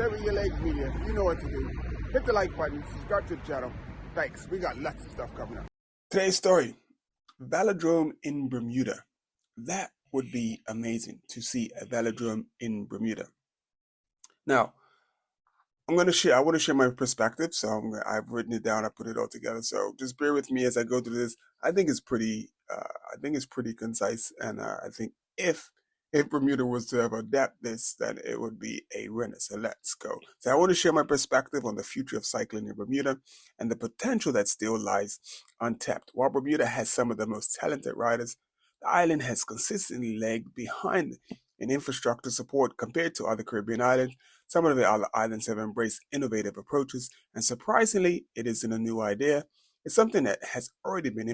Sever Your Legs Media. You know what to do. Hit the like button, subscribe to the channel. Thanks. We got lots of stuff coming up. Today's story, Velodrome in Bermuda. That would be amazing to see a velodrome in Bermuda. Now, I want to share my perspective, so I've written it down. I put it all together. So just bear with me as I go through this. I think it's pretty concise, and I think if Bermuda was to ever adapt this, then it would be a winner. So let's go. So I want to share my perspective on the future of cycling in Bermuda and the potential that still lies untapped. While Bermuda has some of the most talented riders, the island has consistently lagged behind in infrastructure support compared to other Caribbean islands. Some of the other islands have embraced innovative approaches, and surprisingly, it isn't a new idea. It's something that has already been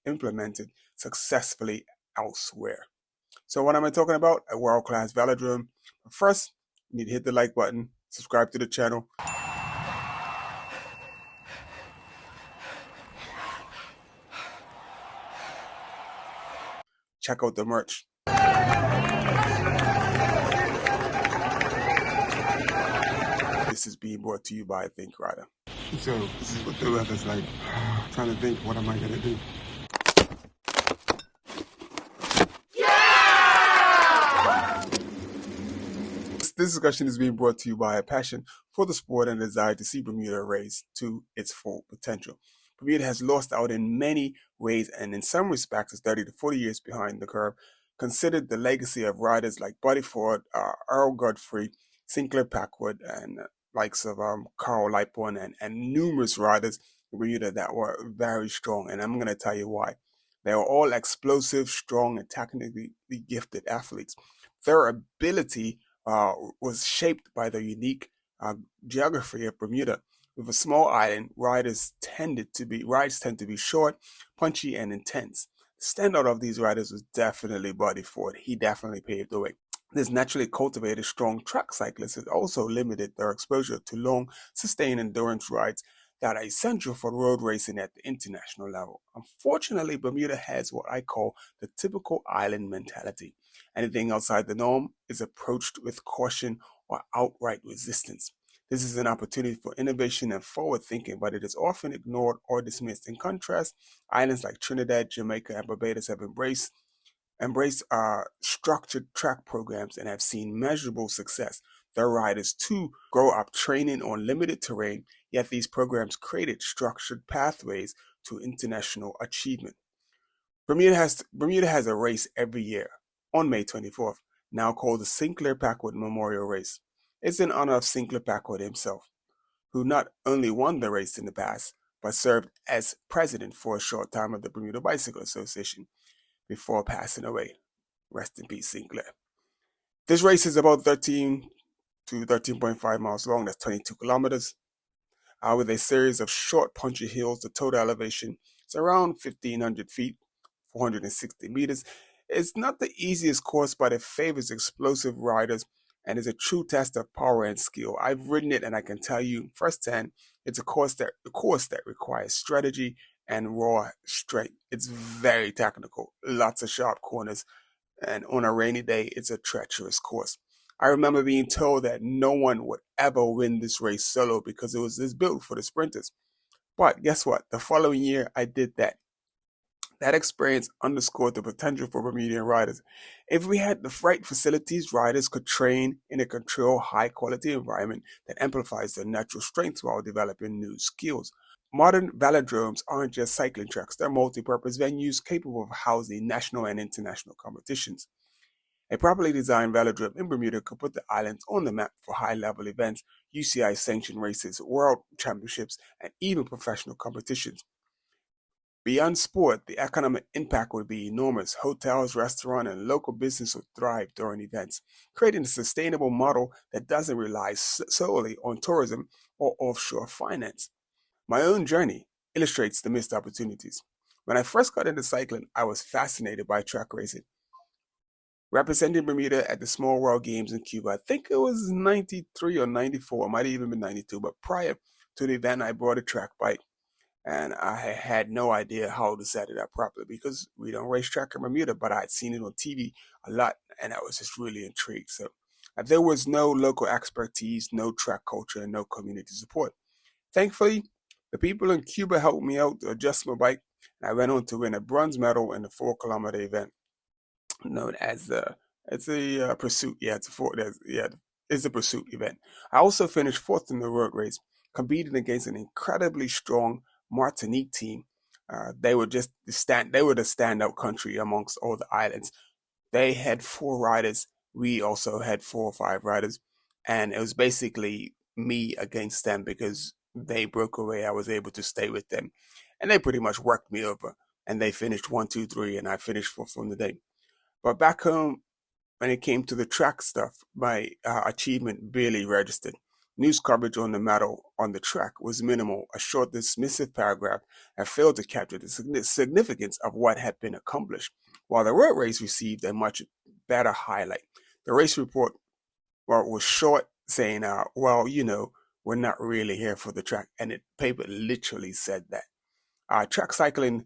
implemented successfully elsewhere. So what am I talking about? A world-class velodrome. But first, you need to hit the like button, subscribe to the channel. Check out the merch. This is being brought to you by Think Rider. So this is what the weather's like. I'm trying to think, what am I gonna do? Yeah! This discussion is being brought to you by a passion for the sport and a desire to see Bermuda raised to its full potential. Bermuda has lost out in many ways, and in some respects is 30 to 40 years behind the curve. Considered the legacy of riders like Buddy Ford, Earl Godfrey, Sinclair Packwood, and likes of Carl Lightbourne and numerous riders in Bermuda that were very strong, and I'm going to tell you why. They were all explosive, strong, and technically gifted athletes. Their ability was shaped by the unique geography of Bermuda. With a small island, rides tend to be short, punchy, and intense. The standout of these riders was definitely Buddy Ford. He definitely paved the way. This naturally cultivated strong track cyclists has also limited their exposure to long, sustained endurance rides that are essential for road racing at the international level. Unfortunately, Bermuda has what I call the typical island mentality. Anything outside the norm is approached with caution or outright resistance. This is an opportunity for innovation and forward thinking, but it is often ignored or dismissed. In contrast, islands like Trinidad, Jamaica, and Barbados have embraced structured track programs and have seen measurable success. Their riders too grow up training on limited terrain, yet these programs created structured pathways to international achievement. Bermuda has a race every year on May 24th, now called the Sinclair Packwood Memorial Race. It's in honor of Sinclair Packwood himself, who not only won the race in the past, but served as president for a short time of the Bermuda Bicycle Association before passing away. Rest in peace, Sinclair. This race is about 13 to 13.5 miles long. That's 22 kilometers. With a series of short, punchy hills, the total elevation is around 1,500 feet, 460 meters. It's not the easiest course, but it favors explosive riders and is a true test of power and skill. I've ridden it, and I can tell you firsthand, it's a course that requires strategy and raw strength. It's very technical, lots of sharp corners, and on a rainy day, it's a treacherous course. I remember being told that no one would ever win this race solo because it was built for the sprinters. But guess what? The following year, I did that. That experience underscored the potential for Bermudian riders. If we had the right facilities, riders could train in a controlled, high-quality environment that amplifies their natural strengths while developing new skills. Modern velodromes aren't just cycling tracks, they're multi-purpose venues capable of housing national and international competitions. A properly designed velodrome in Bermuda could put the islands on the map for high-level events, UCI-sanctioned races, world championships, and even professional competitions. Beyond sport, the economic impact would be enormous. Hotels, restaurants, and local business would thrive during events, creating a sustainable model that doesn't rely solely on tourism or offshore finance. My own journey illustrates the missed opportunities. When I first got into cycling, I was fascinated by track racing. Representing Bermuda at the Small World Games in Cuba, I think it was 93 or 94, it might have even been 92, but prior to the event, I brought a track bike. And I had no idea how to set it up properly because we don't race track in Bermuda, but I had seen it on TV a lot and I was just really intrigued. So There was no local expertise, no track culture, and no community support. Thankfully, the people in Cuba helped me out to adjust my bike, and I went on to win a bronze medal in the 4 kilometer event known as the it's a pursuit. Yeah, it's a pursuit event. I also finished fourth in the road race, competing against an incredibly strong Martinique team. They were just they were the standout country amongst all the islands. They had 4 riders. We also had 4 or 5 riders, and it was basically me against them because they broke away. I was able to stay with them, and they pretty much worked me over. And they finished one, two, three, and I finished fourth on the day. But back home, when it came to the track stuff, my achievement barely registered. News coverage on the medal on the track was minimal, a short, dismissive paragraph that failed to capture the significance of what had been accomplished, while the road race received a much better highlight. The race report, well, was short, saying, well, we're not really here for the track, and the paper literally said that. Track cycling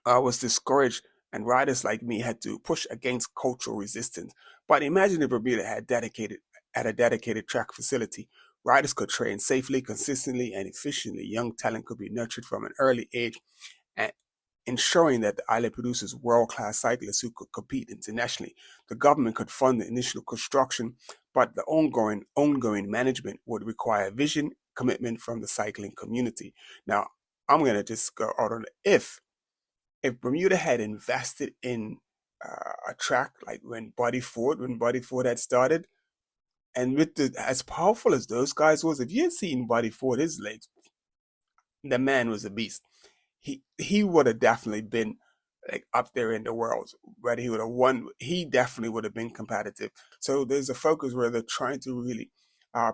was discouraged, and riders like me had to push against cultural resistance. But imagine if Bermuda had a dedicated track facility. Riders could train safely, consistently, and efficiently. Young talent could be nurtured from an early age, and ensuring that the island produces world-class cyclists who could compete internationally. The government could fund the initial construction, but the ongoing management would require vision, commitment from the cycling community. Now, I'm going to just go out on if Bermuda had invested in a track like when Buddy Ford had started, and with as powerful as those guys was, if you had seen Buddy Ford, his legs, the man was a beast. He would have definitely been like up there in the world. Whether he would have won, he definitely would have been competitive. So there's a focus where they're trying to really uh,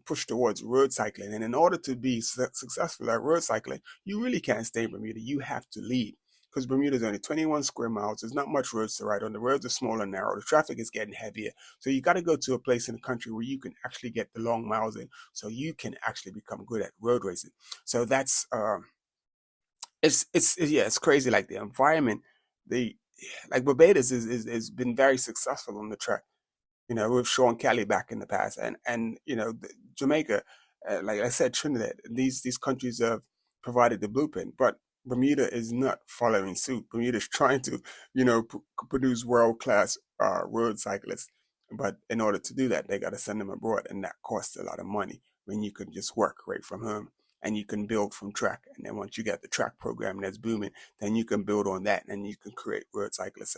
push towards road cycling, and in order to be successful at road cycling, you really can't stay in Bermuda. You have to leave because Bermuda is only 21 square miles. There's not much roads to ride on. The roads are small and narrow. The traffic is getting heavier. So you got to go to a place in the country where you can actually get the long miles in, so you can actually become good at road racing. So that's it's crazy. Like the environment, the like Barbados is been very successful on the track. With Sean Kelly back in the past, and Jamaica, like I said, Trinidad. These countries have provided the blueprint, but Bermuda is not following suit. Bermuda is trying to, produce world class road cyclists, but in order to do that, they got to send them abroad, and that costs a lot of money. When you can just work right from home, and you can build from track, and then once you get the track program that's booming, then you can build on that, and you can create road cyclists.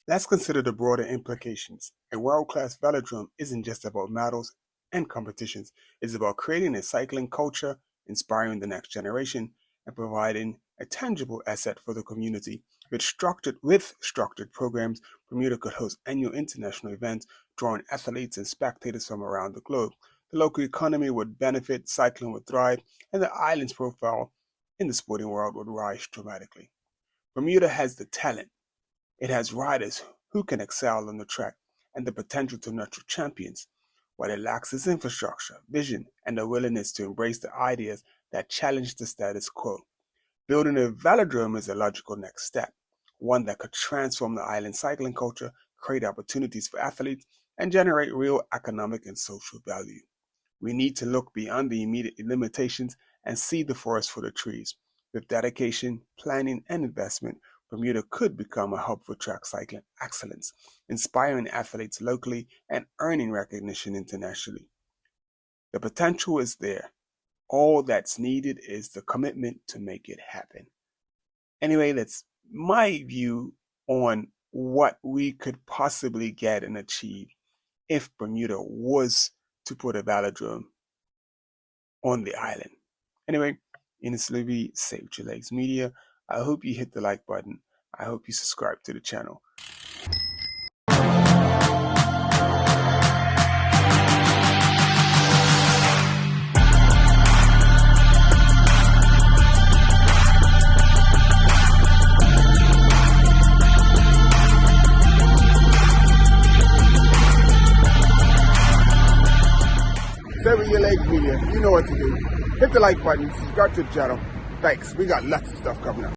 Let's consider the broader implications. A world-class velodrome isn't just about medals and competitions. It's about creating a cycling culture, inspiring the next generation, and providing a tangible asset for the community. With structured programs, Bermuda could host annual international events, drawing athletes and spectators from around the globe. The local economy would benefit, cycling would thrive, and the island's profile in the sporting world would rise dramatically. Bermuda has the talent, it has riders who can excel on the track and the potential to nurture champions. What it lacks is infrastructure, vision, and the willingness to embrace the ideas that challenge the status quo. Building a velodrome is a logical next step, one that could transform the island cycling culture, create opportunities for athletes, and generate real economic and social value. We need to look beyond the immediate limitations and see the forest for the trees. With dedication, planning, and investment, Bermuda could become a hub for track cycling excellence, inspiring athletes locally and earning recognition internationally. The potential is there. All that's needed is the commitment to make it happen. Anyway, that's my view on what we could possibly get and achieve if Bermuda was to put a velodrome on the island. Anyway, Ines Levy, Save Your Legs Media. I hope you hit the like button. I hope you subscribe to the channel. Save Your Legs Media. You know what to do. Hit the like button, subscribe to the channel. Thanks. We got lots of stuff coming up.